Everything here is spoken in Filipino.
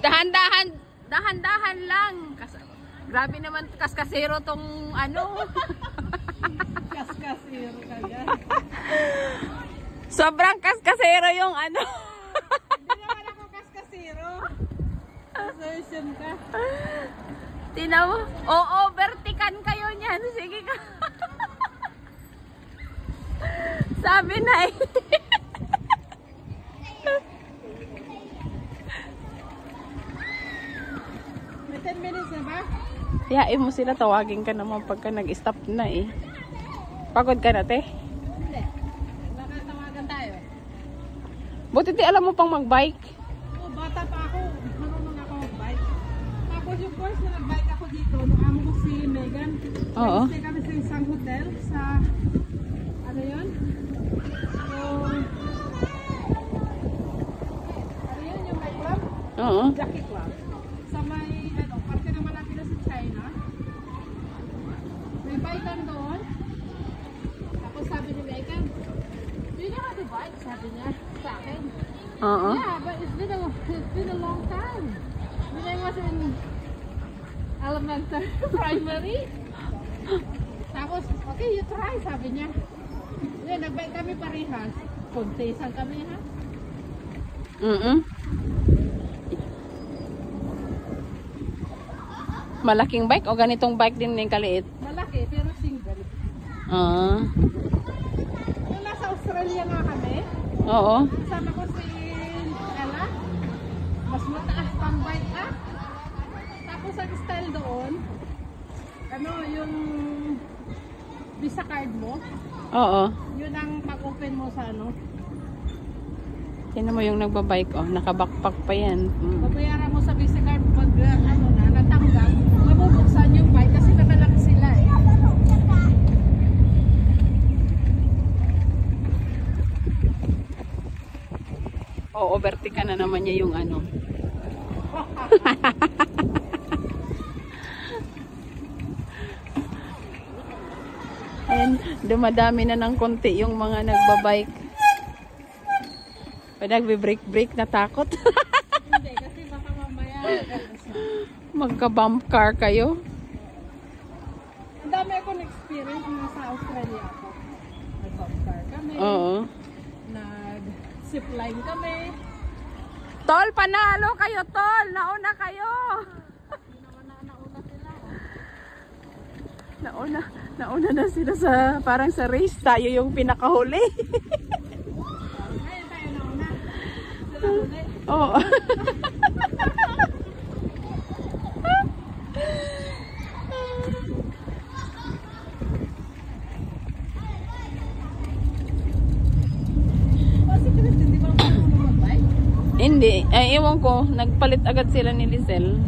Dahan-dahan, dahan-dahan lang. Grabe naman kaskasero tong ano. Kaskasero ka dyan. Sobrang kaskasero yung ano. Hindi naman ako kaskasero. Assertion ka. Tinaw, oo, vertikan kayo niyan. Sige ka. Sabi na eh. May 10 minutes na ba? Yain mo sila, tawagin ka naman pagka nag-stop na eh. Pagod ka na, te? Hindi. Nakatawagan tayo. Buti di alam mo pang mag-bike. Oh, bata pa ako. Marunong ako mag-bike. Tapos yung first na nag-bike ako dito, nung amo ko si Megan. Oo. Stay kami sa isang hotel sa, ano yun? Ano yun yung bike club? Oo. Jackie Club. Sa may, ano, parte naman natin na sa China. May bikean doon. Tapos sabi ni Megan, do you know how to bike? Sabi niya sa akin. Oo. Yeah, but it's been a long time. When I was in elementary, primary. Tapos, okay, you try, sabi niya. Yeah, nag-bike kami parehas. Kontesan kami, ha? Malaking bike o ganitong bike din yung kaliit? Malaki, pero single. Ah. Nung nasa Australia nga kami, Oo. kasama ko si Ella. Mas mataas pang bike, ha? Tapos ang style doon, ano, yung Visa card mo, Oo. yun ang pag-open mo sa ano. Tingnan mo yung nagbabike, oh. Nakabackpack pa yan. Babayaran mo sa Visa card pag ano na, natanggap, mabubuksan yung bike kasi nakalaki sila eh. Oo, vertical na naman niya yung ano. Ayan, dumadami na ng konti yung mga nagbabike. Pwede nagbe-break natakot. Hindi, kasi baka mamaya Magka-bump car kayo. ang dami akong experience nung sa Australia ako. Nag-bump car kami, Oo. nag-zipline kami. Tol, panalo kayo, tol. Nauna kayo. Nauna sila. Nauna na sila sa parang sa race. Tayo yung pinakahuli. Ngayon tayo nauna. Sila huli. Oo. Si Chris, hindi ba marunong mag-bike? Hindi. Ay, ewan ko. Nagpalit agad sila ni Lizelle.